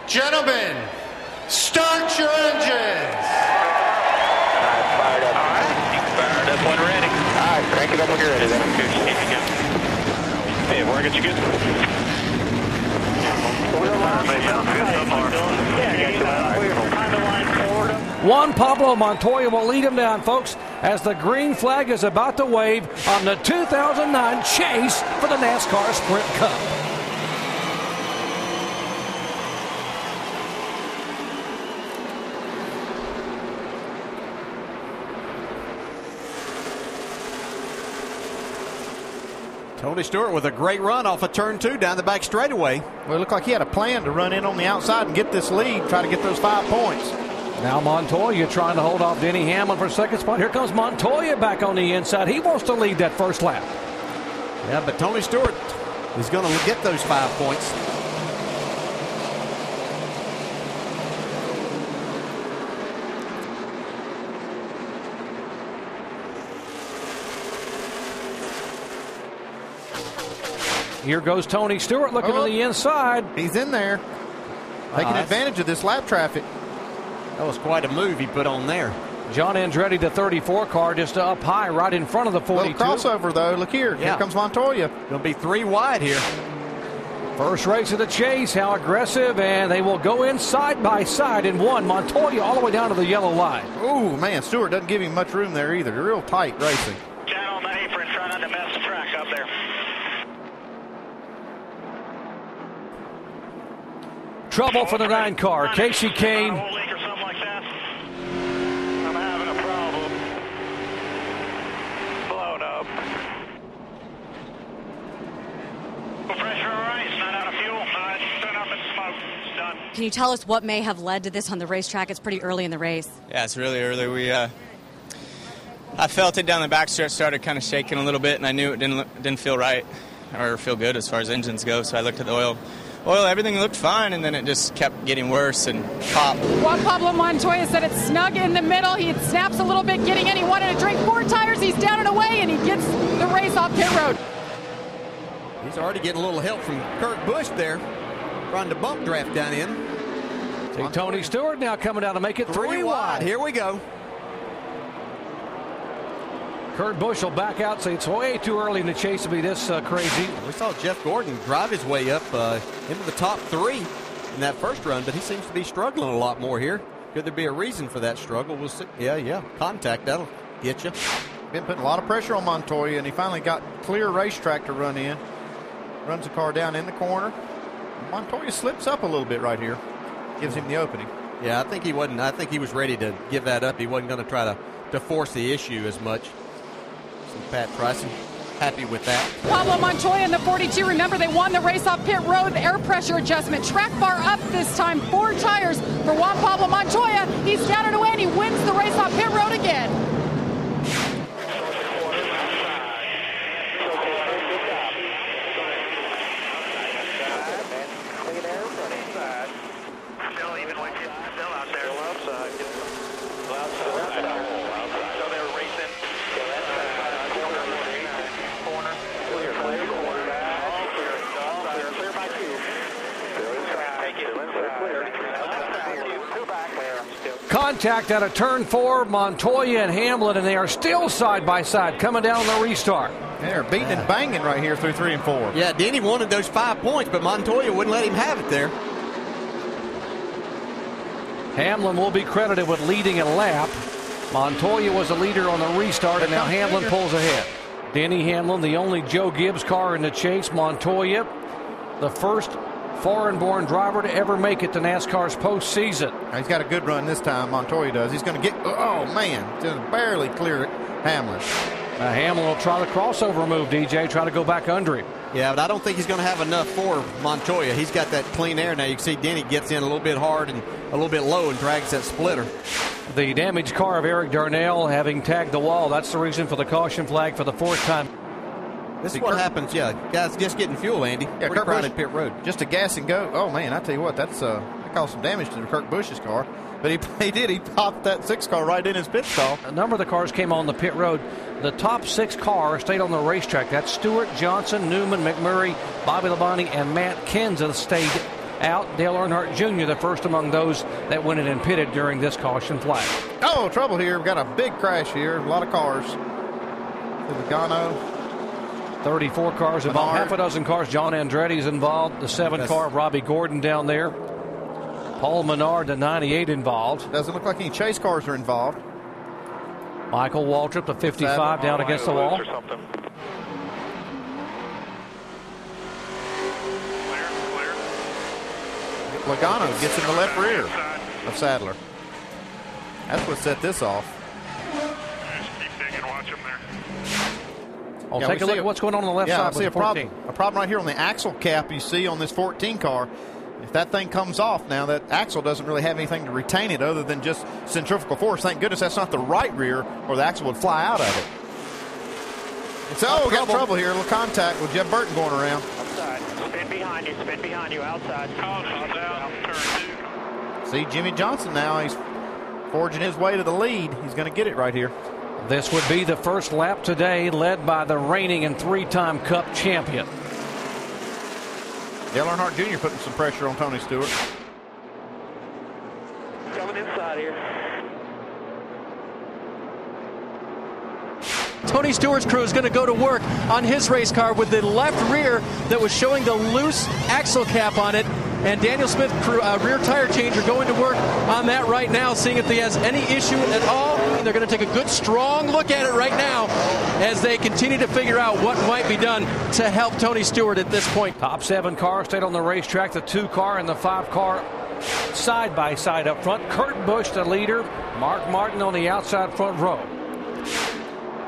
Gentlemen, start your engines. Fired up. All right. Fired up when ready. All right, crank it up when you're ready then. Good. Hey, where I got you good? Sounds good so far. Yeah, I got you. On the line forward. Juan Pablo Montoya will lead him down, folks, as the green flag is about to wave on the 2009 chase for the NASCAR Sprint Cup. Tony Stewart with a great run off of turn 2 down the back straightaway. Well, it looked like he had a plan to run in on the outside and get this lead, try to get those 5 points. Now Montoya trying to hold off Denny Hamlin for second spot. Here comes Montoya back on the inside. He wants to lead that first lap. Yeah, but Tony Stewart is going to get those 5 points. Here goes Tony Stewart looking to the inside. He's in there, taking advantage of this lap traffic. That was quite a move he put on there. John Andretti, the 34 car, just up high right in front of the 42. Little crossover, though. Look here. Yeah. Here comes Montoya. Going to be 3 wide here. First race of the chase. How aggressive. And they will go in side by side in one. Montoya all the way down to the yellow line. Ooh, man. Stewart doesn't give him much room there either. They're real tight racing. Channel 9 apron trying on the best track up there. Trouble for the 9 car. Casey Kane. I'm having a problem. Blown up. Pressure all right. It's not out of fuel. Turn up and smoke. It's done. Can you tell us what may have led to this on the racetrack? It's pretty early in the race. Yeah, it's really early. I felt it down the backstretch, started kind of shaking a little bit, and I knew it didn't feel right or feel good as far as engines go. So I looked at the oil, everything looked fine, and then it just kept getting worse and popped. Juan Pablo Montoya said it's snug in the middle. He snaps a little bit getting in. He wanted to drink 4 tires. He's down and away, and he gets the race off pit road. He's already getting a little help from Kurt Busch there, trying to bump draft down in. See Tony Stewart now coming down to make it 3 wide. Here we go. Kurt Busch will back out, say it's way too early in the chase to be this crazy. We saw Jeff Gordon drive his way up into the top 3 in that first run, but he seems to be struggling a lot more here. Could there be a reason for that struggle? We'll see. Yeah. Contact, that'll get you. Been putting a lot of pressure on Montoya, and he finally got clear racetrack to run in. Runs the car down in the corner. Montoya slips up a little bit right here. Gives him the opening. Yeah, I think he wasn't. I think he was ready to give that up. He wasn't going to try to force the issue as much. So Pat Bryson happy with that. Pablo Montoya in the 42. Remember, they won the race off pit road. Air pressure adjustment. Track bar up this time. 4 tires for Juan Pablo Montoya. He's down and away, and he wins the race off pit road again. Contact out of turn 4, Montoya and Hamlin, and they are still side by side coming down on the restart. They're beating and banging right here through 3 and 4. Yeah, Denny wanted those 5 points, but Montoya wouldn't let him have it there. Hamlin will be credited with leading a lap. Montoya was a leader on the restart, and now Hamlin pulls ahead. Denny Hamlin, the only Joe Gibbs car in the chase. Montoya, the first foreign-born driver to ever make it to NASCAR's postseason. He's got a good run this time, Montoya does. He's going to get, oh man, just barely clear Hamlin. Hamlin will try the crossover move, DJ, try to go back under him. Yeah, but I don't think he's going to have enough for Montoya. He's got that clean air now. You can see Denny gets in a little bit hard and a little bit low and drags that splitter. The damaged car of Eric Darnell having tagged the wall. That's the reason for the caution flag for the 4th time. This is what happens, guys just getting fuel, Andy. Yeah, Kurt Busch pit road. Just a gas and go. Oh, man, I tell you what, that caused some damage to Kurt Busch's car. But he did. He popped that 6 car right in his pit stall. A number of the cars came on the pit road. The top 6 cars stayed on the racetrack. That's Stewart, Johnson, Newman, McMurray, Bobby Labonte, and Matt Kenseth stayed out. Dale Earnhardt Jr., the first among those that went in and pitted during this caution flag. Oh, trouble here. We've got a big crash here. A lot of cars. Logano. 34 cars involved. Half a dozen cars. John Andretti's involved. The 7 car of Robbie Gordon down there. Paul Menard, the 98 involved. Doesn't look like any chase cars are involved. Michael Waltrip, the 55, down against the wall. Logano gets in the left rear of Sadler. That's what set this off. Just keep digging, watch them there. Oh, take a look at what's going on the left side. I see a problem right here on the axle cap you see on this 14 car. If that thing comes off now, that axle doesn't really have anything to retain it other than just centrifugal force. Thank goodness that's not the right rear, or the axle would fly out of it. So, got trouble here. A little contact with Jeff Burton going around. Outside. Spin behind you, outside. Caution's out, turn 2. See Jimmy Johnson now. He's forging his way to the lead. He's going to get it right here. This would be the first lap today, led by the reigning and 3-time Cup champion. Dale Earnhardt Jr. putting some pressure on Tony Stewart. Coming inside here. Tony Stewart's crew is going to go to work on his race car with the left rear that was showing the loose axle cap on it. And Daniel Smith, rear tire changer, going to work on that right now, seeing if he has any issue at all. And they're going to take a good, strong look at it right now as they continue to figure out what might be done to help Tony Stewart at this point. Top 7 cars stayed on the racetrack. The 2 car and the 5 car side by side up front. Kurt Busch, the leader. Mark Martin on the outside front row.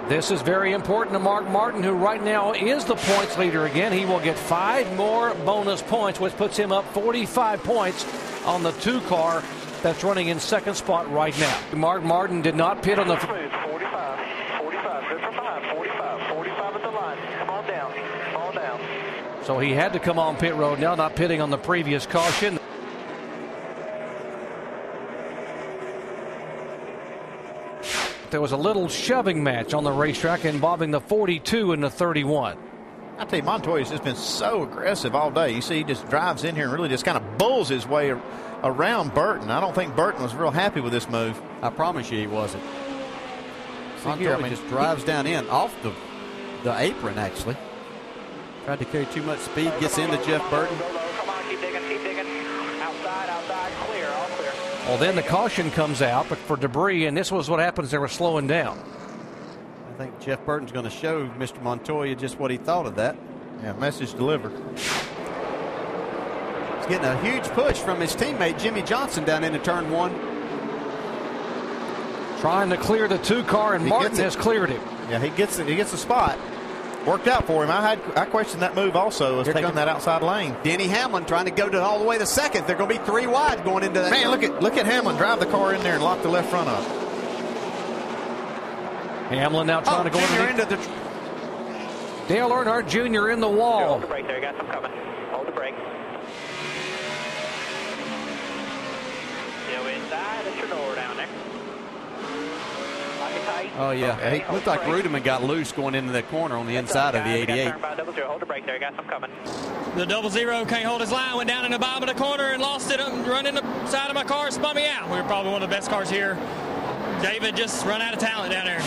This is very important to Mark Martin, who right now is the points leader again. He will get 5 more bonus points, which puts him up 45 points on the 2 car that's running in second spot right now. Mark Martin did not pit on the... 45, good for 5, 45 at the line. Come on down, fall down. So he had to come on pit road now, not pitting on the previous caution. There was a little shoving match on the racetrack involving the 42 and the 31. I tell you, Montoya's just been so aggressive all day. You see, he just drives in here and really just kind of bulls his way around Burton. I don't think Burton was real happy with this move. I promise you he wasn't. Montoya just drives down in off the apron, actually. Tried to carry too much speed, gets into Jeff Burton. Come on, keep digging. Outside, clear, all clear. Well, then the caution comes out, but for debris, and this was what happens. They were slowing down. I think Jeff Burton's going to show Mr. Montoya just what he thought of that. Yeah, message delivered. He's getting a huge push from his teammate Jimmy Johnson down into turn 1. Trying to clear the 2 car, and Martin has cleared him. Yeah, he gets it. He gets the spot. Worked out for him. I questioned that move also, taking that outside lane. Denny Hamlin trying to go all the way to second. They're going to be 3 wide going into that. Man, look at Hamlin drive the car in there and lock the left front up. Hamlin now trying to go into the... Dale Earnhardt Jr. in the wall. Hold the brake there. Got some coming. Hold the brake. Still inside. That's your door down there. Lock it tight. Oh, yeah. Okay. It looked like Rudeman got loose going into that corner on the inside of the 88. Hold the brake there. Got some coming. The 00 can't hold his line. Went down in the bottom of the corner and lost it. Run in the side of my car. Spun me out. We were probably one of the best cars here. David just run out of talent down there.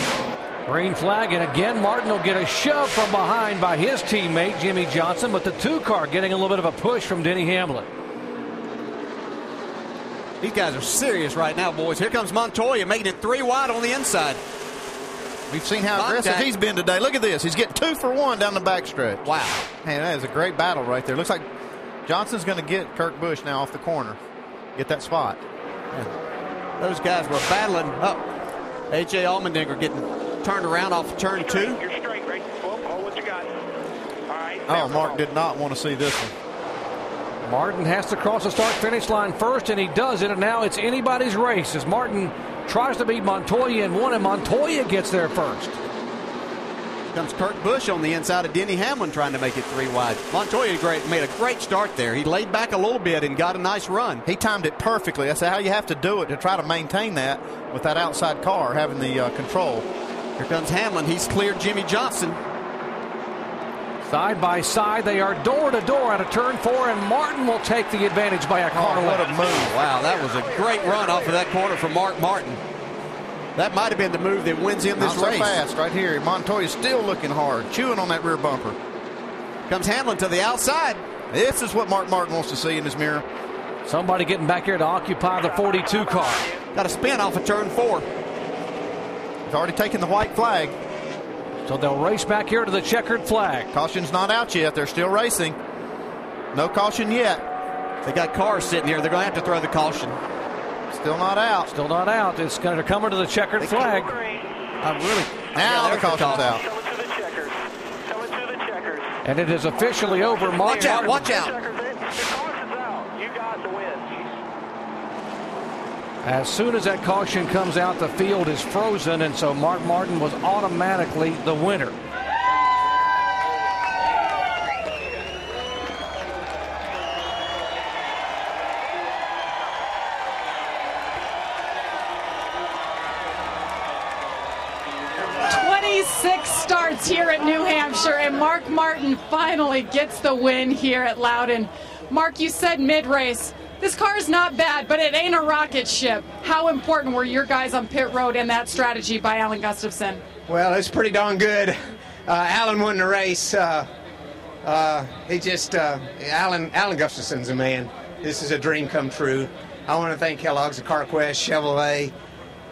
Green flag, and again Martin will get a shove from behind by his teammate Jimmy Johnson, but the 2 car getting a little bit of a push from Denny Hamlin. These guys are serious right now, boys. Here comes Montoya making it 3 wide on the inside. We've seen how aggressive he's been today. Look at this. He's getting 2 for 1 down the backstretch. Wow. Man, that is a great battle right there. Looks like Johnson's going to get Kurt Busch now off the corner. Get that spot. Yeah. Those guys were battling up. A.J. Allmendinger getting turned around off of turn 2. You're straight, right? Hold what you got. All right. Oh, Mark did not want to see this one. Martin has to cross the start-finish line first, and he does it, and now it's anybody's race as Martin tries to beat Montoya in 1, and Montoya gets there first. Comes Kurt Busch on the inside of Denny Hamlin trying to make it 3 wide. Montoya made a great start there. He laid back a little bit and got a nice run. He timed it perfectly. That's how you have to do it to try to maintain that with that outside car having the control. Here comes Hamlin. He's cleared Jimmy Johnson. Side by side, they are door to door out of turn 4, and Martin will take the advantage by a car what length. a move. Wow, that was a great run off of that corner from Mark Martin. That might have been the move that wins him this Not race. so fast right here. Montoya's still looking hard, chewing on that rear bumper. Comes Hamlin to the outside. This is what Mark Martin wants to see in his mirror. Somebody getting back here to occupy the 42 car. Got a spin off of turn 4. He's already taken the white flag. So they'll race back here to the checkered flag. Caution's not out yet. They're still racing. No caution yet. They got cars sitting here. They're going to have to throw the caution. Still not out. Still not out. It's going to come to the checkered flag. Now the caution's out. And it is officially over. Watch out, watch out. As soon as that caution comes out, the field is frozen, and so Mark Martin was automatically the winner. Starts here at New Hampshire, and Mark Martin finally gets the win here at Loudon. Mark, you said mid-race, this car is not bad, but it ain't a rocket ship. How important were your guys on pit road and that strategy by Alan Gustafson? Well, it's pretty darn good. Alan won the race. Alan Gustafson's a man. This is a dream come true. I want to thank Kellogg's, CarQuest, Chevrolet,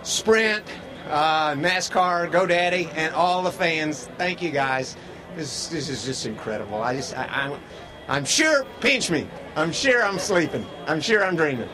Sprint, NASCAR, GoDaddy, and all the fans. Thank you, guys. This is just incredible. I'm sure, pinch me. I'm sure I'm sleeping. I'm sure I'm dreaming.